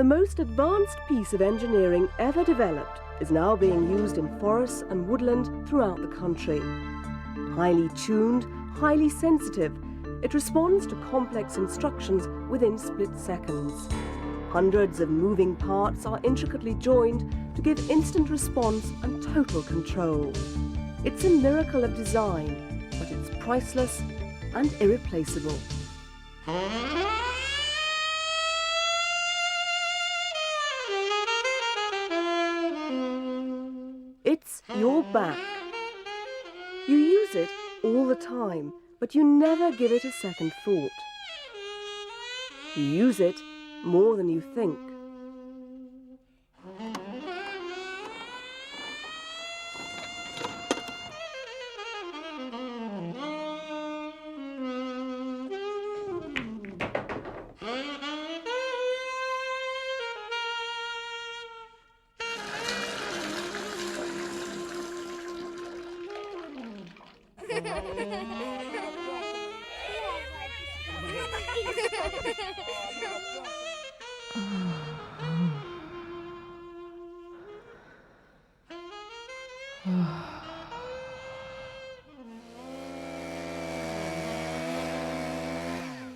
The most advanced piece of engineering ever developed is now being used in forests and woodland throughout the country. Highly tuned, highly sensitive, it responds to complex instructions within split seconds. Hundreds of moving parts are intricately joined to give instant response and total control. It's a miracle of design, but it's priceless and irreplaceable. It's your back. You use it all the time, but you never give it a second thought. You use it more than you think.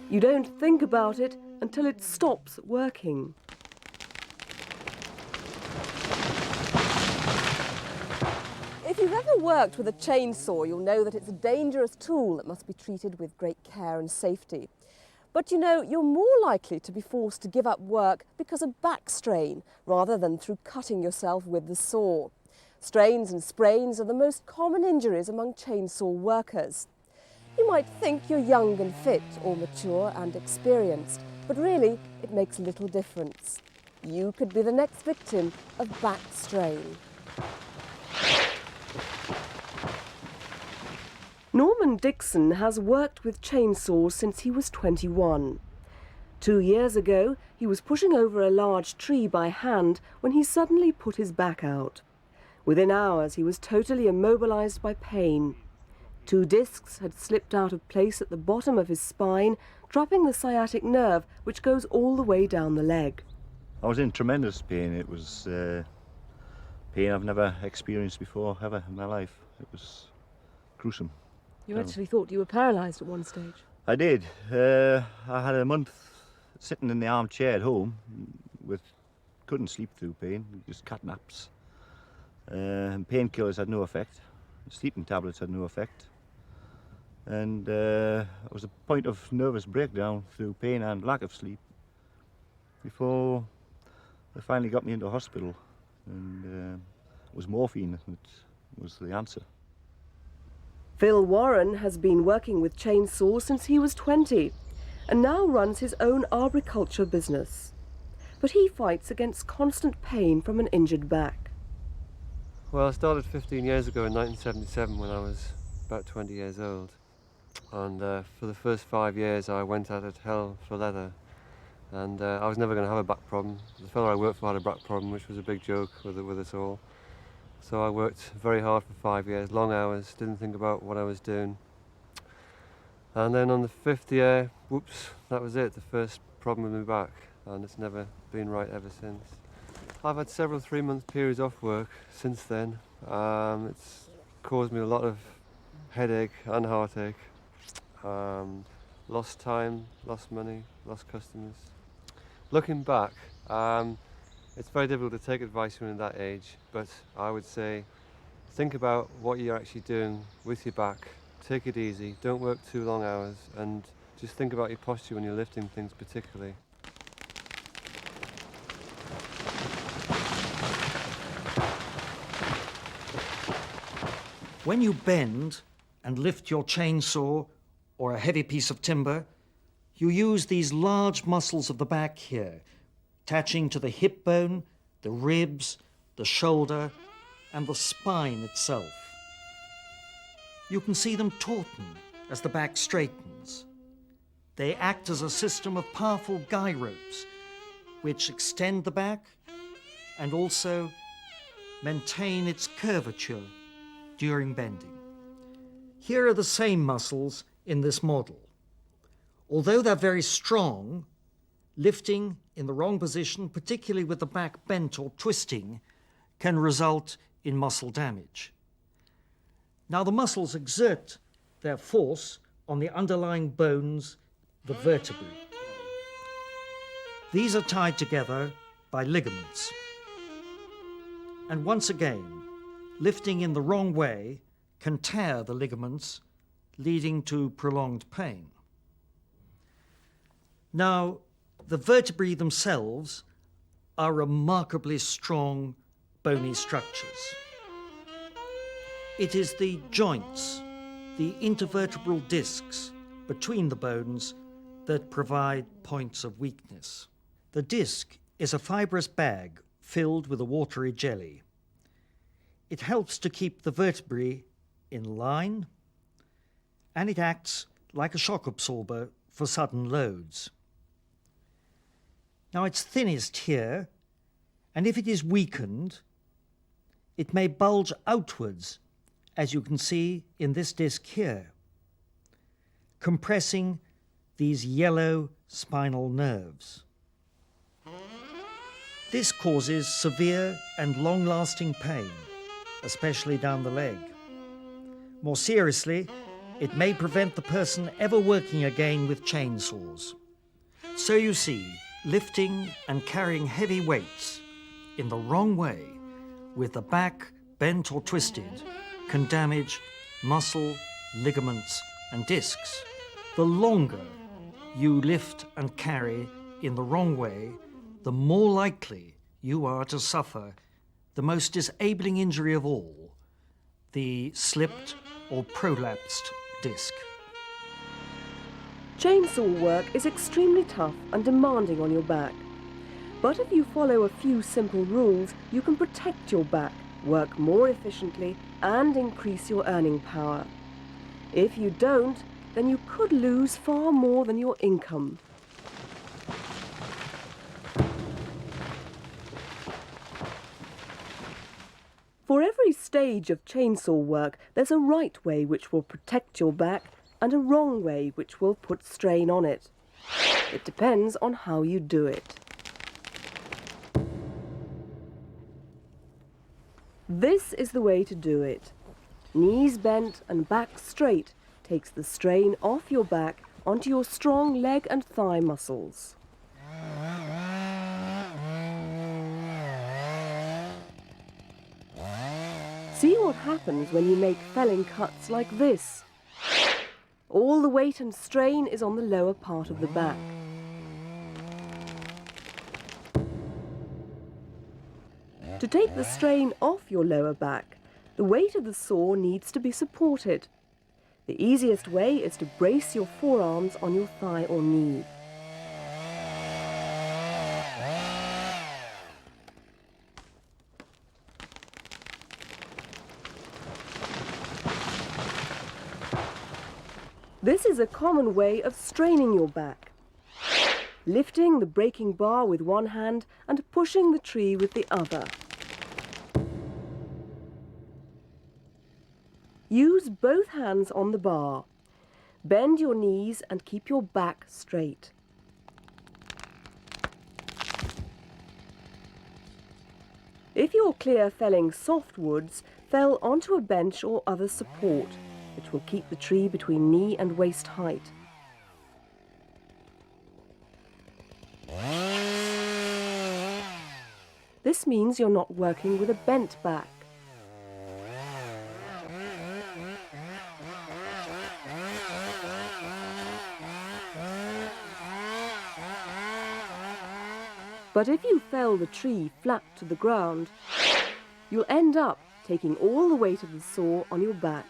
You don't think about it until it stops working. If you've ever worked with a chainsaw, you'll know that it's a dangerous tool that must be treated with great care and safety. But you know, you're more likely to be forced to give up work because of back strain rather than through cutting yourself with the saw. Strains and sprains are the most common injuries among chainsaw workers. You might think you're young and fit or mature and experienced, but really it makes little difference. You could be the next victim of back strain. Norman Dixon has worked with chainsaws since he was 21. 2 years ago, he was pushing over a large tree by hand when he suddenly put his back out. Within hours, he was totally immobilized by pain. 2 discs had slipped out of place at the bottom of his spine, trapping the sciatic nerve, which goes all the way down the leg. I was in tremendous pain. It was pain I've never experienced before, ever in my life. It was gruesome. You actually thought you were paralysed at one stage? I did. I had a month sitting in the armchair at home, couldn't sleep through pain, just cat naps. Painkillers had no effect. Sleeping tablets had no effect. And it was a point of nervous breakdown through pain and lack of sleep before they finally got me into hospital. And it was morphine that was the answer. Phil Warren has been working with chainsaws since he was 20 and now runs his own arboriculture business. But he fights against constant pain from an injured back. Well, I started 15 years ago in 1977 when I was about 20 years old. And for the first 5 years I went at it hell for leather. And I was never going to have a back problem. The fellow I worked for had a back problem, which was a big joke with us all. So I worked very hard for 5 years, long hours, didn't think about what I was doing. And then on the 5th year, whoops, that was it, the first problem with my back. And it's never been right ever since. I've had several 3-month periods off work since then. It's caused me a lot of headache and heartache. Lost time, lost money, lost customers. Looking back, it's very difficult to take advice when you're that age, but I would say think about what you're actually doing with your back. Take it easy, don't work too long hours, and just think about your posture when you're lifting things particularly. When you bend and lift your chainsaw or a heavy piece of timber, you use these large muscles of the back here, attaching to the hip bone, the ribs, the shoulder, and the spine itself. You can see them tauten as the back straightens. They act as a system of powerful guy ropes, which extend the back and also maintain its curvature during bending. Here are the same muscles in this model. Although they're very strong, lifting in the wrong position, particularly with the back bent or twisting, can result in muscle damage. Now, the muscles exert their force on the underlying bones, the vertebrae. These are tied together by ligaments. And once again, lifting in the wrong way can tear the ligaments, leading to prolonged pain. Now, the vertebrae themselves are remarkably strong, bony structures. It is the joints, the intervertebral discs between the bones, that provide points of weakness. The disc is a fibrous bag filled with a watery jelly. It helps to keep the vertebrae in line, and it acts like a shock absorber for sudden loads. Now, it's thinnest here, and if it is weakened, it may bulge outwards, as you can see in this disc here, compressing these yellow spinal nerves. This causes severe and long-lasting pain, especially down the leg. More seriously, it may prevent the person ever working again with chainsaws. So you see, lifting and carrying heavy weights in the wrong way, with the back bent or twisted, can damage muscle, ligaments, and discs. The longer you lift and carry in the wrong way, the more likely you are to suffer the most disabling injury of all, the slipped or prolapsed disc. Chainsaw work is extremely tough and demanding on your back. But if you follow a few simple rules, you can protect your back, work more efficiently, and increase your earning power. If you don't, then you could lose far more than your income. For every stage of chainsaw work, there's a right way which will protect your back and a wrong way which will put strain on it. It depends on how you do it. This is the way to do it. Knees bent and back straight takes the strain off your back onto your strong leg and thigh muscles. See what happens when you make felling cuts like this. All the weight and strain is on the lower part of the back. To take the strain off your lower back, the weight of the saw needs to be supported. The easiest way is to brace your forearms on your thigh or knee. This is a common way of straining your back. Lifting the breaking bar with one hand and pushing the tree with the other. Use both hands on the bar. Bend your knees and keep your back straight. If you're clear felling softwoods, fell onto a bench or other support, which will keep the tree between knee and waist height. This means you're not working with a bent back. But if you fell the tree flat to the ground, you'll end up taking all the weight of the saw on your back.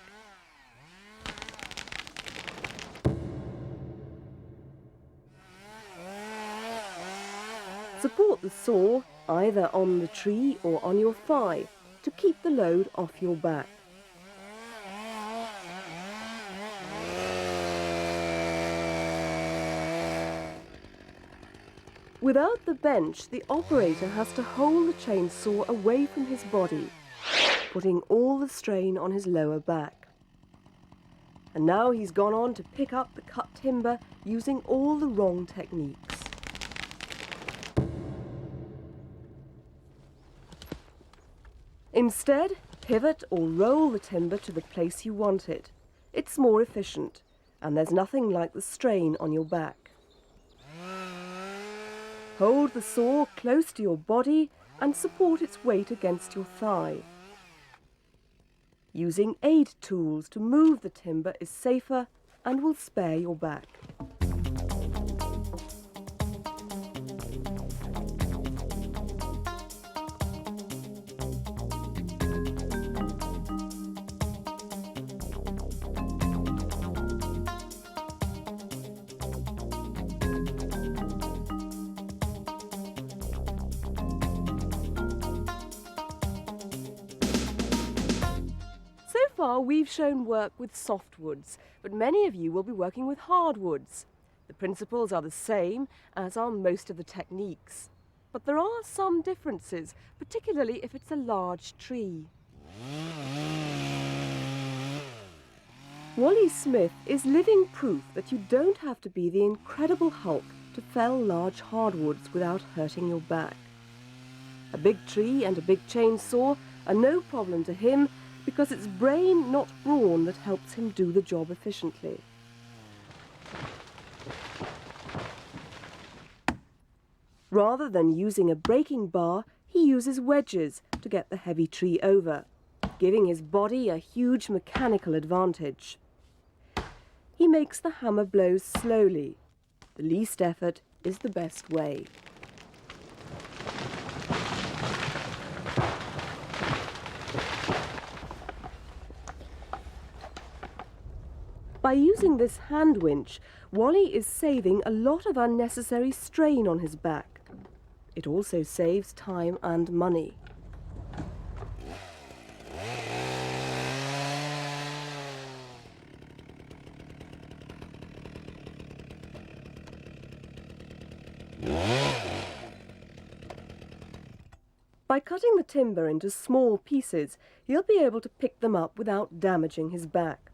Support the saw either on the tree or on your thigh to keep the load off your back. Without the bench, the operator has to hold the chainsaw away from his body, putting all the strain on his lower back. And now he's gone on to pick up the cut timber using all the wrong techniques. Instead, pivot or roll the timber to the place you want it. It's more efficient, and there's nothing like the strain on your back. Hold the saw close to your body and support its weight against your thigh. Using aid tools to move the timber is safer and will spare your back. So far, we've shown work with softwoods, but many of you will be working with hardwoods. The principles are the same, as are most of the techniques. But there are some differences, particularly if it's a large tree. Wally Smith is living proof that you don't have to be the Incredible Hulk to fell large hardwoods without hurting your back. A big tree and a big chainsaw are no problem to him, because it's brain, not brawn, that helps him do the job efficiently. Rather than using a breaking bar, he uses wedges to get the heavy tree over, giving his body a huge mechanical advantage. He makes the hammer blows slowly. The least effort is the best way. By using this hand winch, Wally is saving a lot of unnecessary strain on his back. It also saves time and money. By cutting the timber into small pieces, he'll be able to pick them up without damaging his back.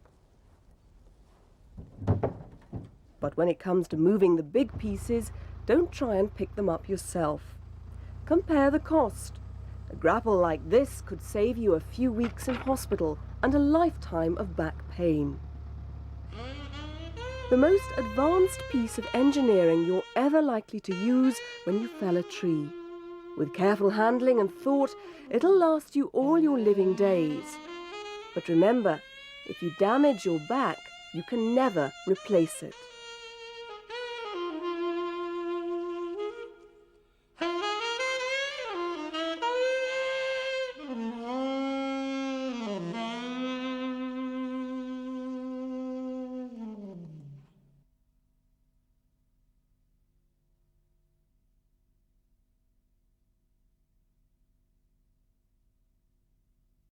But when it comes to moving the big pieces, don't try and pick them up yourself. Compare the cost. A grapple like this could save you a few weeks in hospital and a lifetime of back pain. The most advanced piece of engineering you're ever likely to use when you fell a tree. With careful handling and thought, it'll last you all your living days. But remember, if you damage your back, you can never replace it.